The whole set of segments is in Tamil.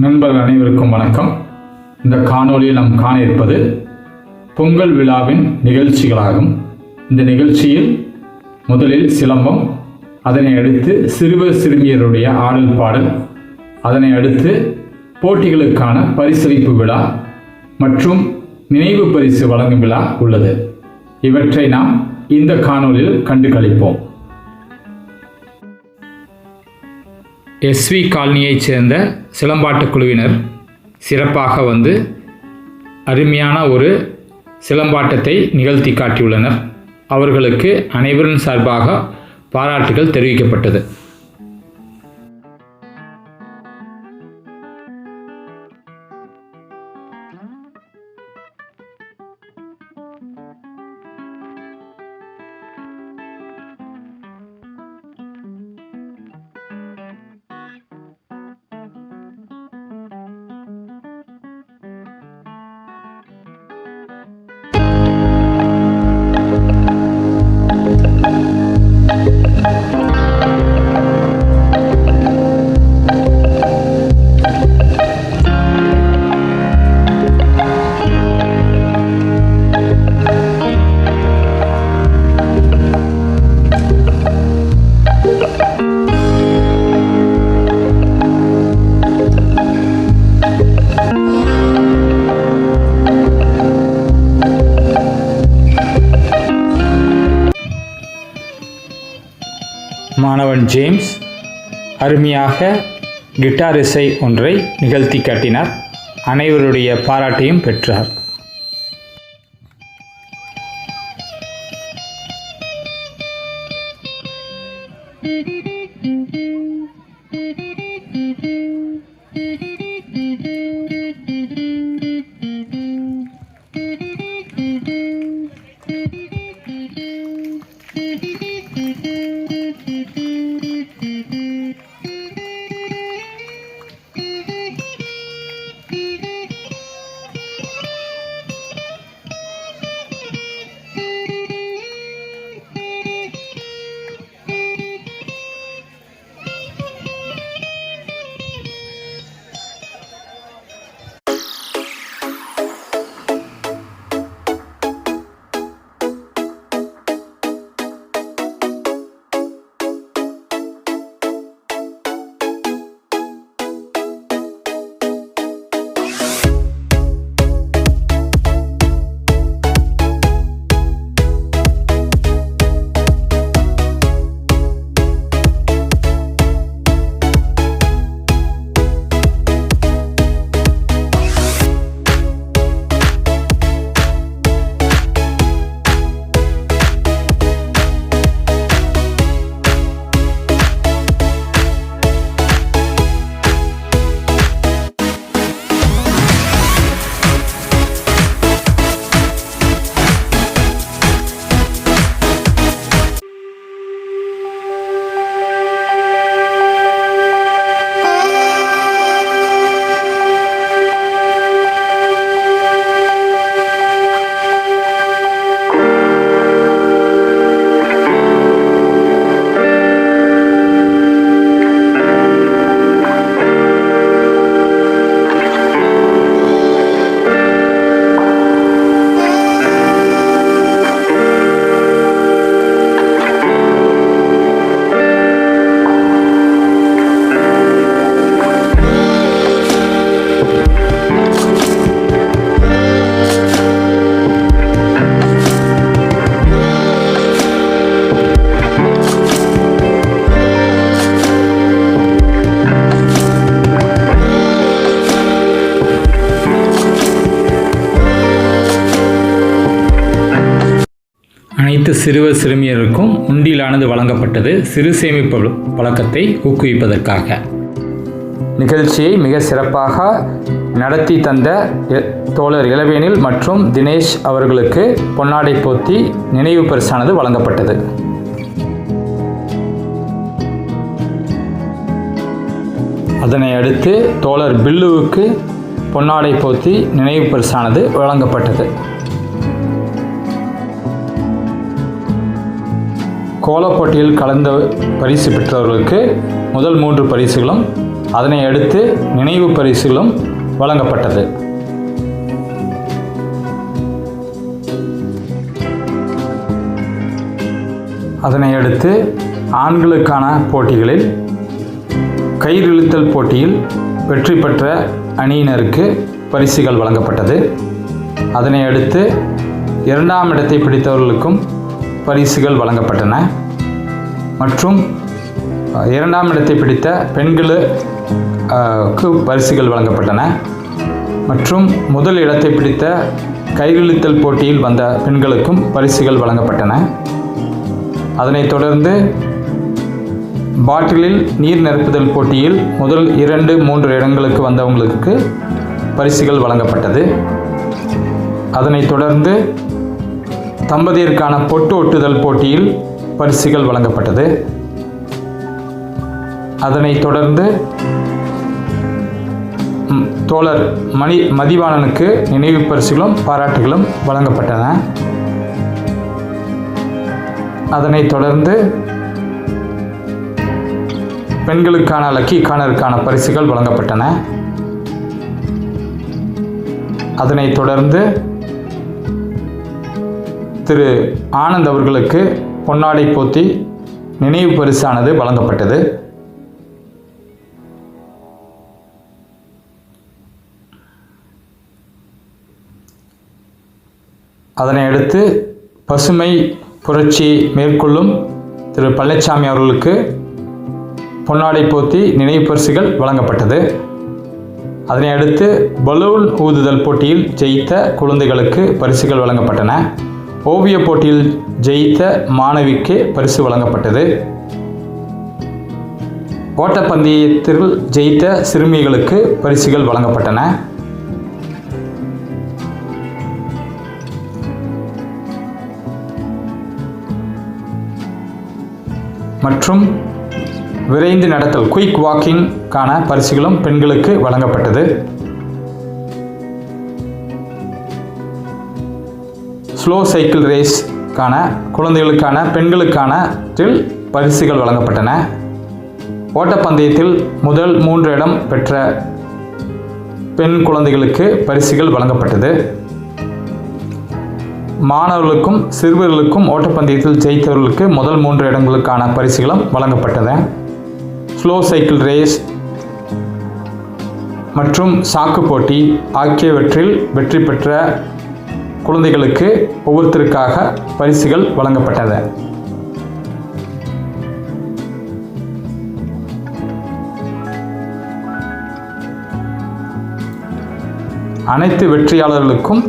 நண்பர்கள் அனைவருக்கும் வணக்கம். இந்த காணொளியில் நாம் காண இருப்பது பொங்கல் விழாவின் நிகழ்ச்சிகளாகும். இந்த நிகழ்ச்சியில் முதலில் சிலம்பம், அதனை அடுத்து சிறுவர் சிறுமியருடைய ஆடல் பாடல், அதனை அடுத்து போட்டிகளுக்கான பரிசளிப்பு விழா மற்றும் நினைவு பரிசு வழங்கும் விழா உள்ளது. இவற்றை நாம் இந்த காணொளியில் கண்டு களிப்போம். எஸ்வி காலனியைச் சேர்ந்த சிலம்பாட்டக் குழுவினர் சிறப்பாக அருமையான ஒரு சிலம்பாட்டத்தை நிகழ்த்தி காட்டியுள்ளனர். அவர்களுக்கு அனைவரின் சார்பாக பாராட்டுகள் தெரிவிக்கப்பட்டது. மாணவன் ஜேம்ஸ் அருமையாக கிட்டார் இசை ஒன்றை நிகழ்த்தி காட்டினார். அனைவருடைய பாராட்டையும் பெற்றார். அனைத்து சிறுவர் சிறுமியருக்கும் உண்டியலானது வழங்கப்பட்டது. சிறு சேமிப்பு பழக்கத்தை ஊக்குவிப்பதற்காக. நிகழ்ச்சியை மிக சிறப்பாக நடத்தி தந்த தோழர் இளவேனில் மற்றும் தினேஷ் அவர்களுக்கு பொன்னாடை போர்த்தி நினைவு பரிசானது வழங்கப்பட்டது. அதனை அடுத்து தோழர் பில்லுவுக்கு பொன்னாடை போர்த்தி நினைவு பரிசானது வழங்கப்பட்டது. கோலப்போட்டியில் கலந்து பரிசு பெற்றவர்களுக்கு முதல் 3 பரிசுகளும், அதனை அடுத்து நினைவு பரிசுகளும் வழங்கப்பட்டது. அதனை அடுத்து ஆண்களுக்கான போட்டிகளில் கயிறு இழுத்தல் போட்டியில் வெற்றி பெற்ற அணியினருக்கு பரிசுகள் வழங்கப்பட்டது. அதனை அடுத்து 2ஆம் இடத்தை பிடித்தவர்களுக்கும் பரிசுகள் வழங்கப்பட்டன. மற்றும் 2ஆம் இடத்தை பிடித்த பெண்களுக்கு பரிசுகள் வழங்கப்பட்டன. மற்றும் முதல் இடத்தை பிடித்த கயிறு இழுத்தல் போட்டியில் வந்த பெண்களுக்கும் பரிசுகள் வழங்கப்பட்டன. அதனைத் தொடர்ந்து பாட்டிலில் நீர் நிரப்புதல் போட்டியில் முதல் 2, 3 இடங்களுக்கு வந்தவங்களுக்கு பரிசுகள் வழங்கப்பட்டது. அதனைத் தொடர்ந்து தம்பதியருக்கான பொட்டு ஒட்டுதல் போட்டியில் பரிசுகள் வழங்கப்பட்டது. அதனைத் தொடர்ந்து தோழர் மதிவாணனுக்கு நினைவு பரிசுகளும் பாராட்டுகளும் வழங்கப்பட்டன. அதனைத் தொடர்ந்து பெண்களுக்கான லக்கி கார்னருக்கான பரிசுகள் வழங்கப்பட்டன. அதனைத் தொடர்ந்து திரு ஆனந்த் அவர்களுக்கு பொன்னாடை போத்தி நினைவு பரிசானது வழங்கப்பட்டது. அதனை அடுத்து பசுமை புரட்சி மேற்கொள்ளும் திரு பழனிசாமி அவர்களுக்கு பொன்னாடை போத்தி நினைவு பரிசுகள் வழங்கப்பட்டது. அதனை அடுத்து பலூன் ஊதுதல் போட்டியில் ஜெயித்த குழந்தைகளுக்கு பரிசுகள் வழங்கப்பட்டன. ஓவிய போட்டியில் ஜெயித்த மாணவிக்கு பரிசு வழங்கப்பட்டது. ஓட்டப்பந்தயத்தில் ஜெயித்த சிறுமிகளுக்கு பரிசுகள் வழங்கப்பட்டன. மற்றும் விரைந்து நடத்தல் குயிக் வாக்கிங்கான பரிசுகளும் பெண்களுக்கு வழங்கப்பட்டது. ஸ்லோ சைக்கிள் ரேஸ்க்கான குழந்தைகளுக்கான பெண்களுக்கான பரிசுகள் வழங்கப்பட்டன. ஓட்டப்பந்தயத்தில் முதல் 3 இடம் பெற்ற பெண் குழந்தைகளுக்கு பரிசுகள் வழங்கப்பட்டது. மாணவர்களுக்கும் சிறுவர்களுக்கும் ஓட்டப்பந்தயத்தில் ஜெயித்தவர்களுக்கு முதல் 3 இடங்களுக்கான பரிசுகளும் வழங்கப்பட்டது. ஸ்லோ சைக்கிள் ரேஸ் மற்றும் சாக்கு போட்டி ஆகியவற்றில் வெற்றி பெற்ற குழந்தைகளுக்கு ஒவ்வொருத்தருக்காக பரிசுகள் வழங்கப்பட்டது. அனைத்து வெற்றியாளர்களுக்கும்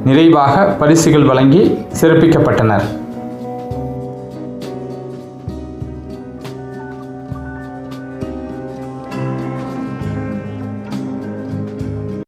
நிறைவாக பரிசுகள் வழங்கி சிறப்பிக்கப்பட்டனர்.